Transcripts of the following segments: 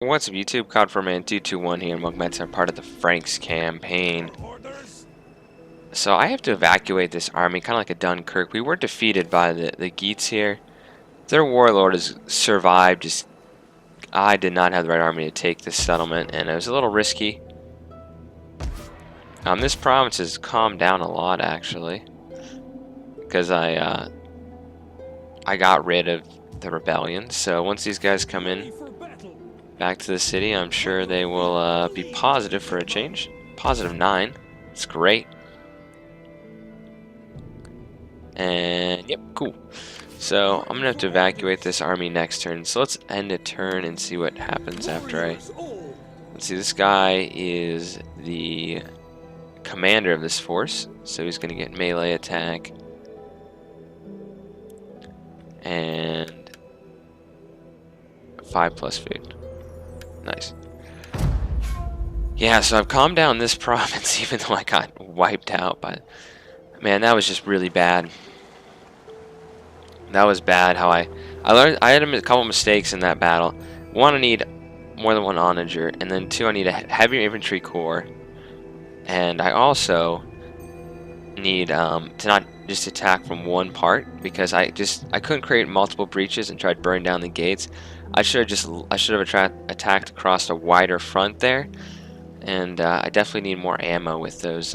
What's up, YouTube? COD4Man221 here, and welcome back to our part of the Franks campaign. So I have to evacuate this army, kind of like a Dunkirk. We were defeated by the Geats here. Their warlord has survived. Just I did not have the right army to take this settlement, and it was a little risky. This province has calmed down a lot, actually, because I got rid of the rebellion. So once these guys come in back to the city, I'm sure they will be positive for a change. Positive 9. It's great. And yep, cool. So I'm gonna have to evacuate this army next turn. So let's end a turn and see what happens after I. Let's see. This guy is the commander of this force, so he's gonna get melee attack and 5+ food. Nice. Yeah, so I've calmed down this province, even though I got wiped out. But man, that was just really bad. That was bad. How I learned. I had a couple mistakes in that battle. One, I need more than one onager, and then two, I need a heavy infantry corps, and I also need to not just attack from one part, because I couldn't create multiple breaches and tried burning down the gates. I should have attacked across a wider front there, and I definitely need more ammo with those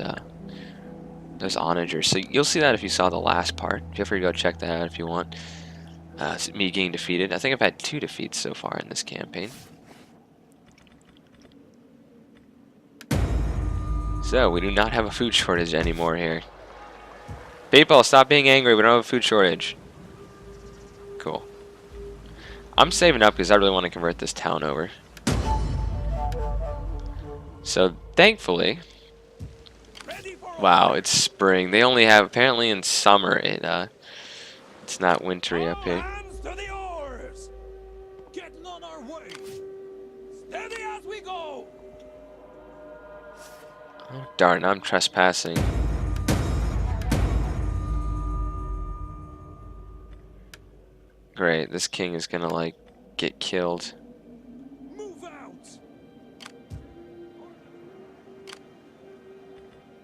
onagers. So you'll see that if you saw the last part. Feel free to go check that out if you want. Me getting defeated. I think I've had 2 defeats so far in this campaign. So we do not have a food shortage anymore here. People, stop being angry. We don't have a food shortage. Cool. I'm saving up because I really want to convert this town over. So thankfully, wow, it's spring. They only have, apparently in summer, it's not wintry up here. Oh, darn, I'm trespassing. Great, this king is gonna, like, get killed. Move out.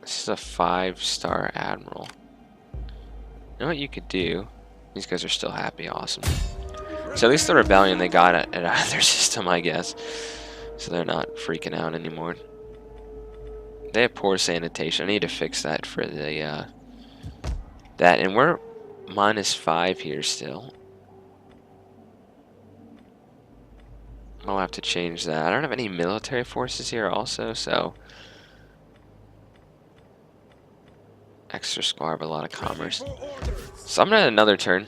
This is a 5-star admiral. You know what you could do? These guys are still happy, awesome. So at least the rebellion, they got it out of their system, I guess. So they're not freaking out anymore. They have poor sanitation. I need to fix that for the that, and we're -5 here still. I'll have to change that. I don't have any military forces here also, so extra squad, but a lot of commerce. So I'm gonna have another turn.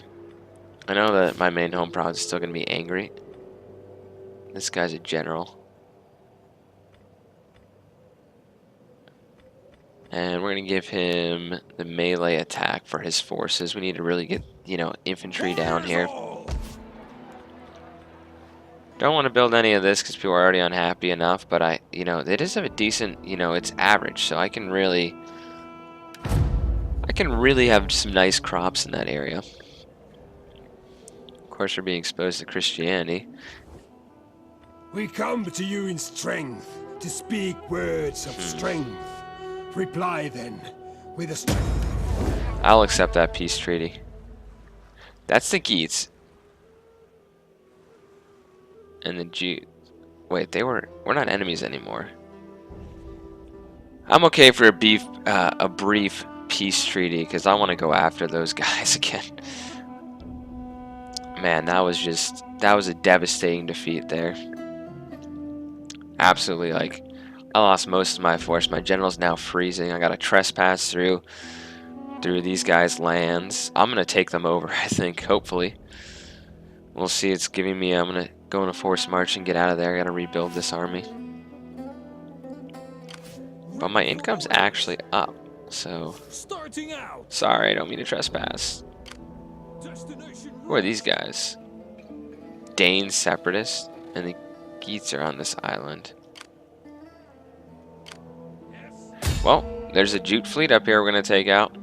I know that my main home province is still gonna be angry. This guy's a general. And we're going to give him the melee attack for his forces. We need to really get, infantry down here. Don't want to build any of this because people are already unhappy enough. But they just have a decent, it's average. So I can really have some nice crops in that area. Of course, we're being exposed to Christianity. We come to you in strength, to speak words of strength. Reply then, with a strength. I'll accept that peace treaty. That's the Geats. And the G... Wait, we're not enemies anymore. I'm okay for a brief peace treaty, because I want to go after those guys again. Man, that was a devastating defeat there. Absolutely, like... I lost most of my force. My general's now freezing. I got to trespass through these guys' lands. I'm gonna take them over, I think. Hopefully, we'll see. It's giving me. I'm gonna go on a forced march and get out of there. I gotta rebuild this army. But my income's actually up. So sorry, I don't mean to trespass. Who are these guys? Dane separatists, and the Geats are on this island. Well, there's a jute fleet up here we're going to take out.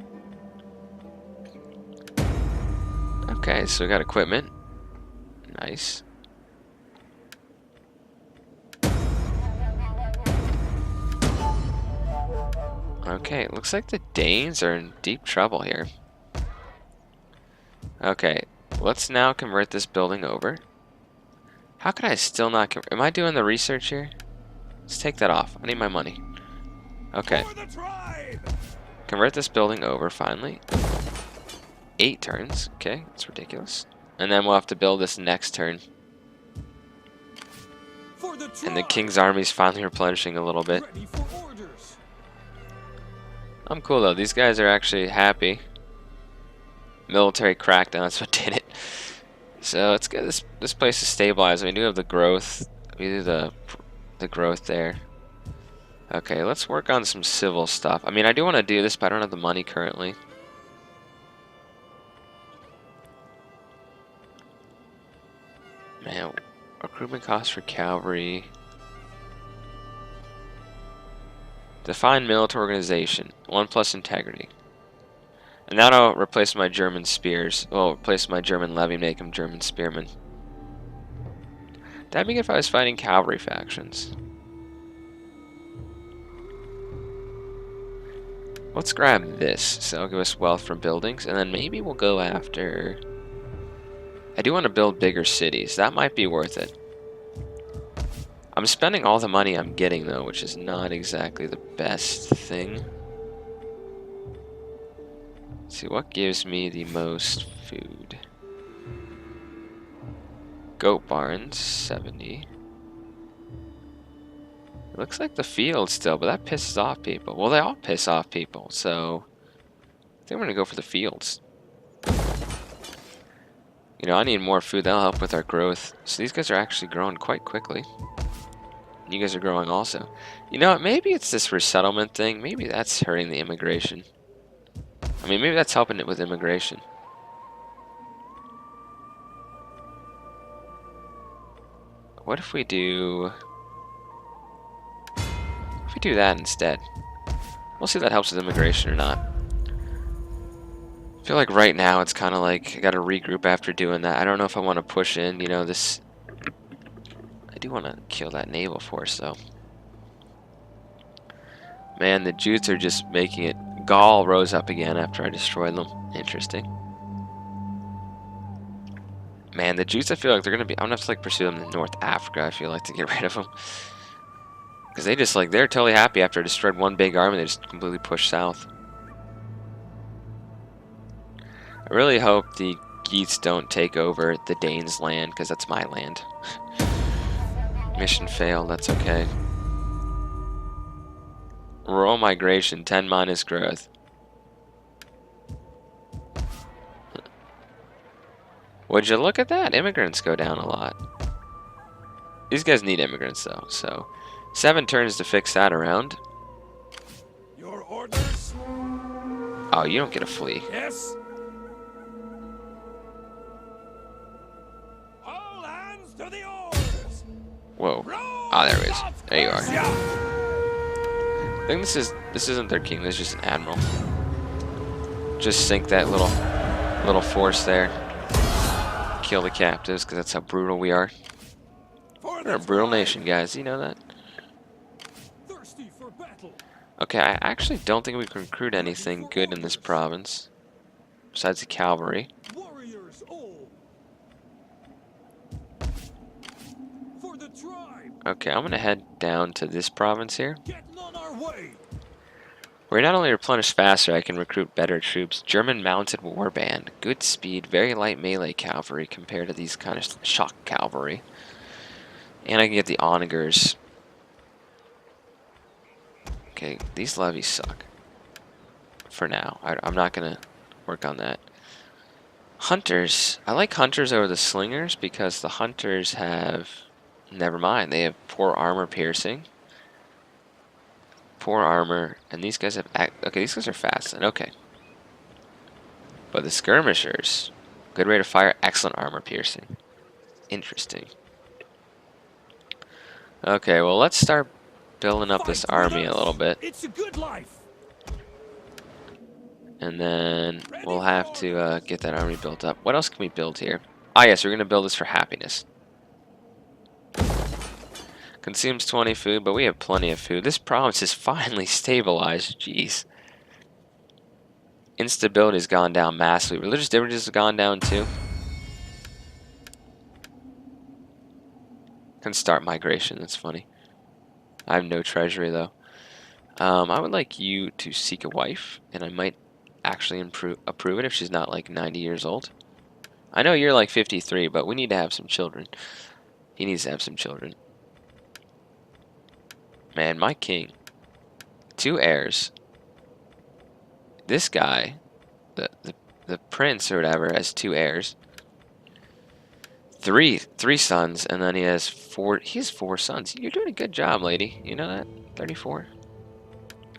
Okay, so we got equipment. Nice. Okay, it looks like the Danes are in deep trouble here. Okay, let's now convert this building over. How can I still not am I doing the research here? Let's take that off. I need my money. Okay. Convert this building over, finally. 8 turns. Okay, that's ridiculous. And then we'll have to build this next turn. And the king's army's finally replenishing a little bit. I'm cool though. These guys are actually happy. Military crackdown, that's what did it. So let's get this place is stabilized. We do have the growth. We do the growth there. Okay, let's work on some civil stuff. I mean, I do want to do this, but I don't have the money currently. Man, recruitment costs for cavalry. Define military organization. 1+ integrity. And that'll replace my German spears. Well, replace my German levy, make them German spearmen. That'd be good if I was fighting cavalry factions. Let's grab this. So it'll give us wealth from buildings. And then maybe we'll go after... I do want to build bigger cities. That might be worth it. I'm spending all the money I'm getting, though, which is not exactly the best thing. Let's see, what gives me the most food? Goat barns, 70. It looks like the field still, but that pisses off people. Well, they all piss off people, so I think we're going to go for the fields. You know, I need more food. That'll help with our growth. So these guys are actually growing quite quickly. You guys are growing also. You know what? Maybe it's this resettlement thing. Maybe that's hurting the immigration. I mean, maybe that's helping it with immigration. What if we do... If we do that instead? We'll see if that helps with immigration or not. I feel like right now it's kind of like I got to regroup after doing that. I don't know if I want to push in, you know, this... I do want to kill that naval force, though. Man, the Jutes are just making it... Gaul rose up again after I destroyed them. Interesting. Man, the Jutes, I feel like they're going to be... I'm going to have to, like, pursue them in North Africa, I feel like, to get rid of them. Because they just, like, they're totally happy after I destroyed one big army. They just completely pushed south. I really hope the Geats don't take over the Danes' land, because that's my land. Mission failed, that's okay. Rural migration, 10 minus growth. Would you look at that? Immigrants go down a lot. These guys need immigrants though, so 7 turns to fix that around. Your orders? Oh, you don't get a flea. Yes. All hands to the oars. Whoa. Ah, there he is. There you are. I think this isn't their king, this is just an admiral. Just sink that little force there. Kill the captives, because that's how brutal we are. We're a brutal nation, guys. You know that? Okay, I actually don't think we can recruit anything good in this province. Besides the cavalry. Okay, I'm going to head down to this province here. Where not only replenish faster, I can recruit better troops. German mounted warband. Good speed, very light melee cavalry compared to these kind of shock cavalry. And I can get the onagers. Okay, these levies suck. For now. I'm not going to work on that. Hunters. I like hunters over the slingers because the hunters have... Never mind, they have poor armor piercing. Poor armor, and these guys have... Okay, these guys are fast, and okay. But the skirmishers, good rate of fire, excellent armor piercing. Interesting. Okay, well, let's start building up this army a little bit. It's a good life. And then we'll have to get that army built up. What else can we build here? Ah, yes, we're going to build this for happiness. Because Consumes 20 food, but we have plenty of food. This province is finally stabilized. Jeez. Instability's gone down massively. Religious differences have gone down too. Can start migration. That's funny. I have no treasury though. I would like you to seek a wife, and I might actually approve it if she's not like 90 years old. I know you're like 53, but we need to have some children. He needs to have some children. Man, my king. 2 heirs. This guy, the prince or whatever, has 2 heirs. Three sons, and then he has 4. He has 4 sons. You're doing a good job, lady. You know that? 34.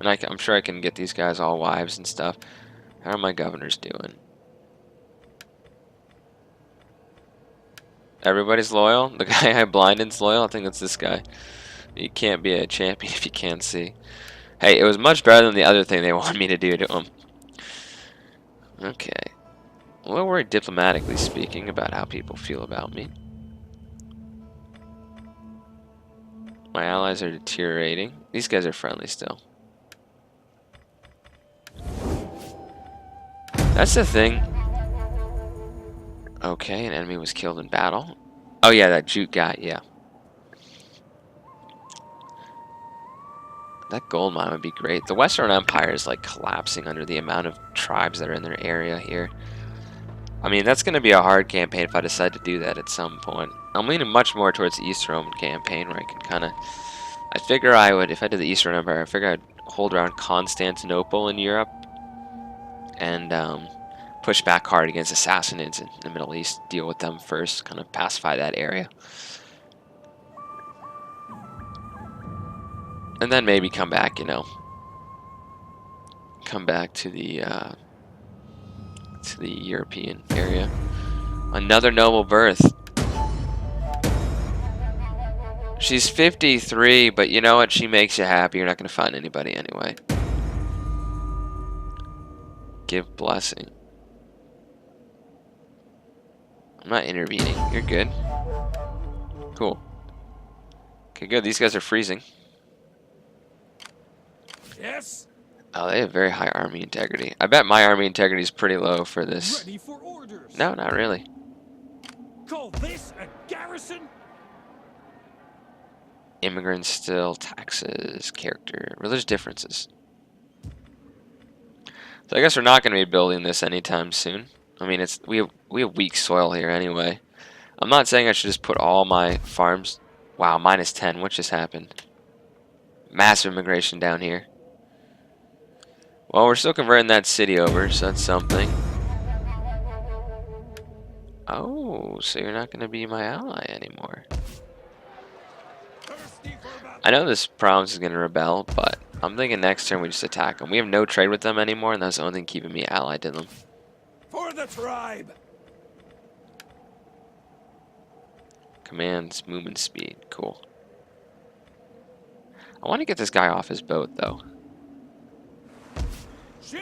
And I'm sure I can get these guys all wives and stuff. How are my governors doing? Everybody's loyal. The guy I blinded's loyal. I think it's this guy. You can't be a champion if you can't see. Hey, it was much better than the other thing they wanted me to do to him. Okay. Well, we're diplomatically speaking about how people feel about me. My allies are deteriorating. These guys are friendly still. That's the thing. Okay, an enemy was killed in battle. Oh yeah, that Jute guy, yeah. That gold mine would be great. The Western Empire is like collapsing under the amount of tribes that are in their area here. I mean, that's going to be a hard campaign if I decide to do that at some point. I'm leaning much more towards the East Roman campaign where I can kind of... I figure I would, if I did the Eastern Empire, I figure I'd hold around Constantinople in Europe and push back hard against Assassinids in the Middle East, deal with them first, kind of pacify that area. And then maybe come back, you know. Come back to the European area. Another noble birth. She's 53, but you know what? She makes you happy. You're not going to find anybody anyway. Give blessing. I'm not intervening. You're good. Cool. Okay, good. These guys are freezing. Yes. Oh, they have very high army integrity. I bet my army integrity is pretty low for this. Ready for orders. No, not really. Call this a garrison? Immigrants still, taxes, character, religious differences. So I guess we're not going to be building this anytime soon. I mean, we have weak soil here anyway. I'm not saying I should just put all my farms. Wow, -10. What just happened? Massive immigration down here. Well, we're still converting that city over, so that's something. Oh, so you're not going to be my ally anymore. I know this province is going to rebel, but I'm thinking next turn we just attack them. We have no trade with them anymore, and that's the only thing keeping me allied to them. For the tribe. Commands, movement speed. Cool. I want to get this guy off his boat, though.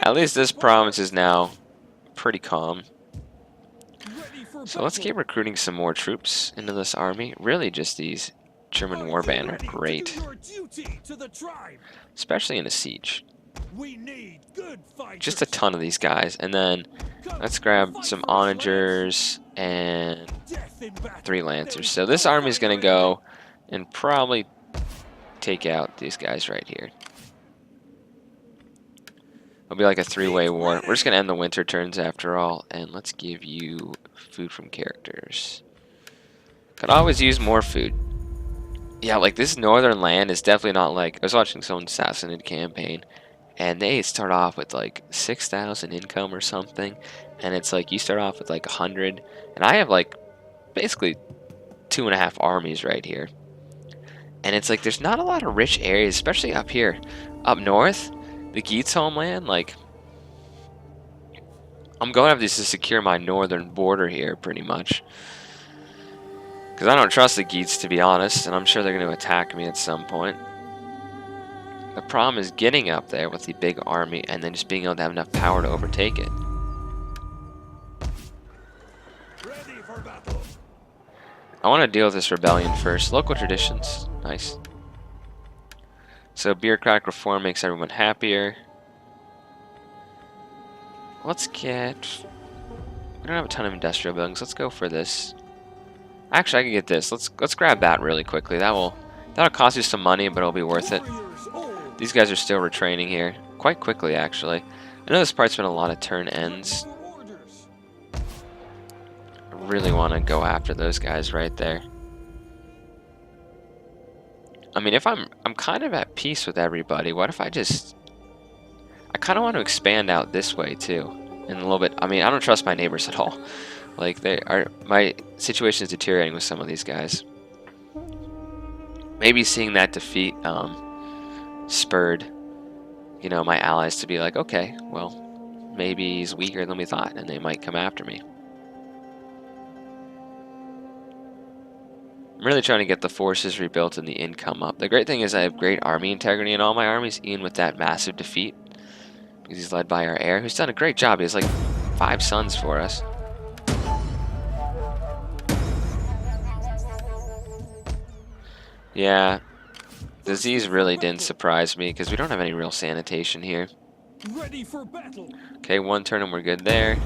At least this province is now pretty calm. So let's keep recruiting some more troops into this army. Really just these German warband are great. Especially in a siege. Just a ton of these guys. And then let's grab some onagers and 3 lancers. So this army is going to go and probably take out these guys right here. It'll be like a 3-way war. We're just going to end the winter turns after all. And let's give you food from characters. Could always use more food. Yeah, like this northern land is definitely not like... I was watching some Assassinid campaign. And they start off with like 6,000 income or something. And it's like you start off with like 100. And I have like basically 2.5 armies right here. And it's like there's not a lot of rich areas, especially up here. Up north. The Geats homeland, like, I'm going to have to secure my northern border here, pretty much. Because I don't trust the Geats, to be honest, and I'm sure they're going to attack me at some point. The problem is getting up there with the big army and then just being able to have enough power to overtake it. Ready for battle. I want to deal with this rebellion first. Local traditions. Nice. So bureaucratic reform makes everyone happier. Let's get... We don't have a ton of industrial buildings. Let's go for this. Actually, I can get this. Let's grab that really quickly. That'll cost you some money, but it'll be worth it. These guys are still retraining here. Quite quickly, actually. I know this part's been a lot of turn ends. I really want to go after those guys right there. I mean, if I'm kind of at peace with everybody, what if I kind of want to expand out this way too, and a little bit. I mean, I don't trust my neighbors at all. Like my situation is deteriorating with some of these guys. Maybe seeing that defeat spurred, you know, my allies to be like, okay, well, maybe he's weaker than we thought, and they might come after me. I'm really trying to get the forces rebuilt and the income up. The great thing is I have great army integrity in all my armies, even with that massive defeat. Because he's led by our heir, who's done a great job. He has like 5 sons for us. Yeah, disease really didn't surprise me because we don't have any real sanitation here. Ready for battle. Okay, 1 turn and we're good there.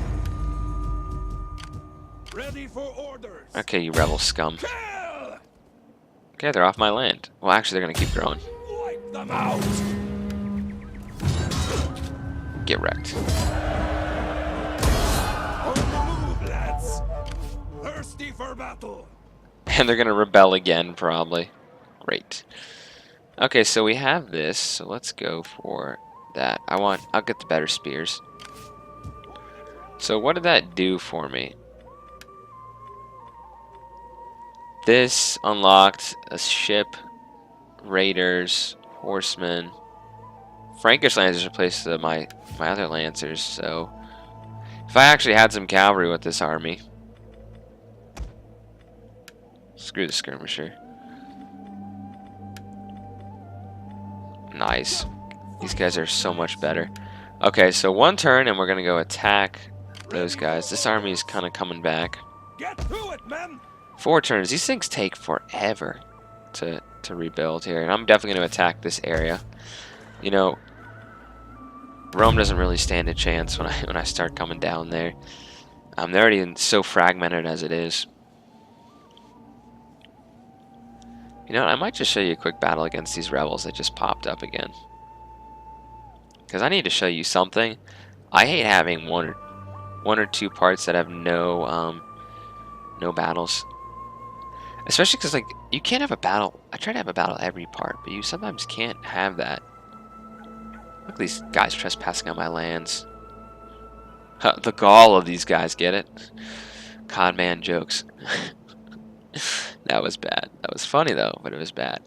Ready for orders. Okay, you rebel scum. Okay, they're off my land. Well, actually, they're gonna keep growing. Wipe them out. Get wrecked. On the move, lads. Thirsty for battle. And they're gonna rebel again, probably. Great. Okay, so we have this. So let's go for that. I'll get the better spears. So what did that do for me? This unlocked a ship, raiders, horsemen. Frankish lancers replaced my other lancers, so if I actually had some cavalry with this army, screw the skirmisher. Nice. These guys are so much better. Okay, so 1 turn and we're gonna go attack those guys. This army is kind of coming back. Get to it, men. 4 turns. These things take forever to rebuild here, and I'm definitely going to attack this area. You know, Rome doesn't really stand a chance when I start coming down there. They're already so fragmented as it is. You know what, I might just show you a quick battle against these rebels that just popped up again. Because I need to show you something. I hate having one or two parts that have no battles. Especially because, like, you can't have a battle. I try to have a battle every part, but you sometimes can't have that. Look at these guys trespassing on my lands. The gall of these guys, get it? Conman jokes. That was bad. That was funny, though, but it was bad.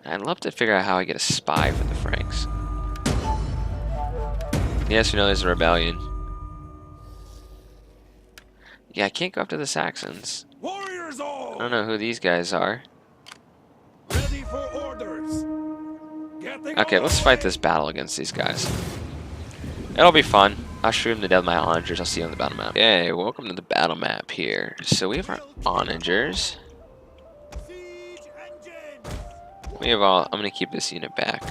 I'd love to figure out how I get a spy for the Franks. Yes, we know there's a rebellion. Yeah, I can't go up to the Saxons. Warriors all. I don't know who these guys are. Ready for orders. Okay, let's fight this battle against these guys. It'll be fun. I'll shoot them to death with my onagers. I'll see you on the battle map. Okay, welcome to the battle map here. So we have our onagers. We have all... I'm going to keep this unit back.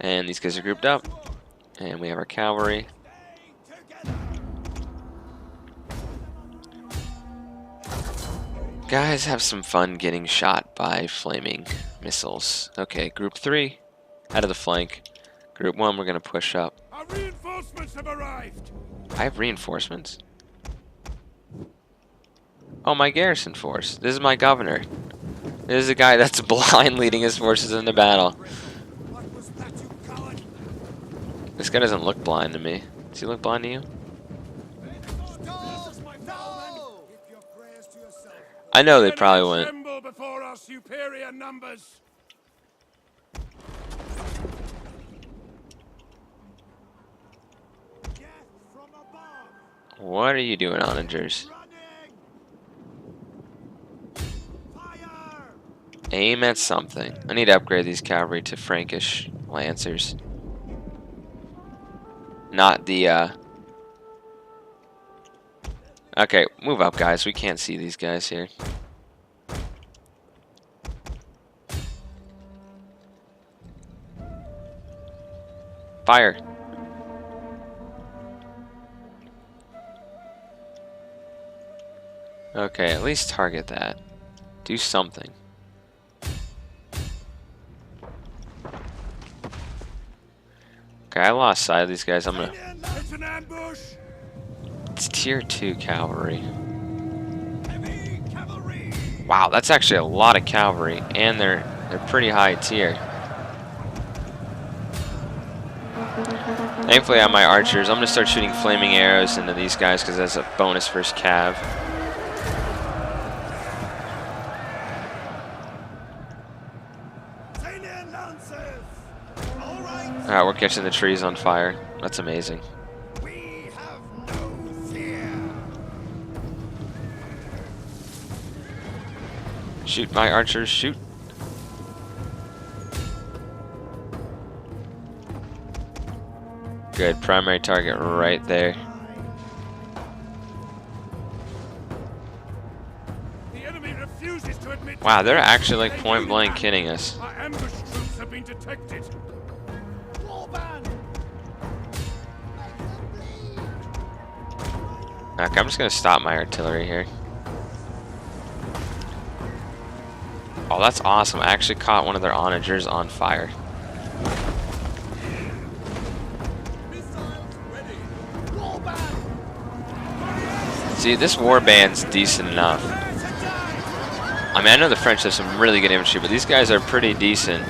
And these guys are grouped up. And we have our cavalry. Guys, have some fun getting shot by flaming missiles. Okay, group 3, out of the flank. Group 1, we're going to push up. Our reinforcements have arrived. I have reinforcements? Oh, my garrison force. This is my governor. This is a guy that's blind leading his forces into battle. This guy doesn't look blind to me. Does he look blind to you? I know they probably wouldn't. Before our superior numbers. What are you doing, onagers? Aim at something. I need to upgrade these cavalry to Frankish lancers. not the, Okay, move up, guys. We can't see these guys here. Fire. Okay, at least target that. Do something. Okay, I lost sight of these guys. I'm gonna... It's an ambush! It's tier 2 cavalry. Heavy cavalry! Wow, that's actually a lot of cavalry, and they're pretty high tier. Thankfully, I have my archers. I'm gonna start shooting flaming arrows into these guys because that's a bonus first cav. Alright, we're catching the trees on fire. That's amazing. We have no fear. Shoot, my archers, shoot. Good, primary target right there. The enemy refuses to admit. Wow, they're actually like point blank kidding us. Our ambush troops have been detected. Okay, I'm just gonna stop my artillery here. Oh, that's awesome. I actually caught one of their onagers on fire. See, this warband's decent enough. I mean, I know the French have some really good infantry, but these guys are pretty decent.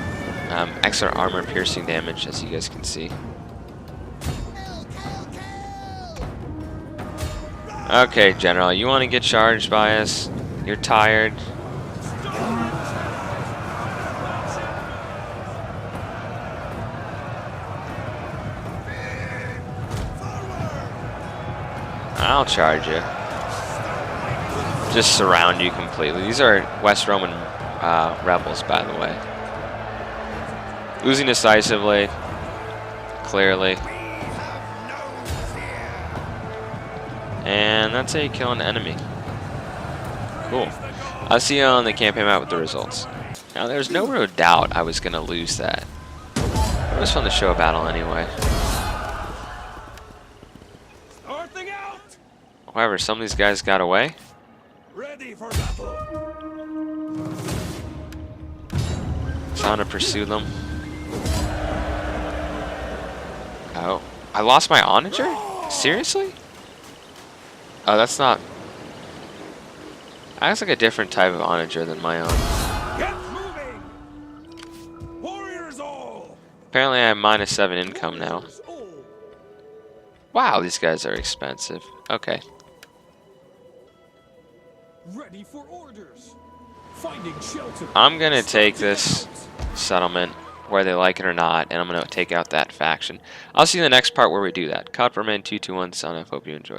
Extra armor piercing damage, as you guys can see. Okay, General, you want to get charged by us? You're tired. I'll charge you. Just surround you completely. These are West Roman rebels, by the way. Losing decisively, clearly. And that's how you kill an enemy. Cool. I'll see you on the campaign map with the results. Now, there's no real doubt I was going to lose that. It was fun to show a battle anyway. However, some of these guys got away. Ready for battle. Trying to pursue them. Oh, I lost my onager? Seriously? Oh, that's not... That's like a different type of onager than my own. Get moving! Warriors all! Apparently I have -7 income now. Wow, these guys are expensive. Okay. Ready for orders. Finding shelter. I'm gonna take this settlement, whether they like it or not, and I'm gonna take out that faction. I'll see you in the next part where we do that. Copperman221 sign off. Hope you enjoy.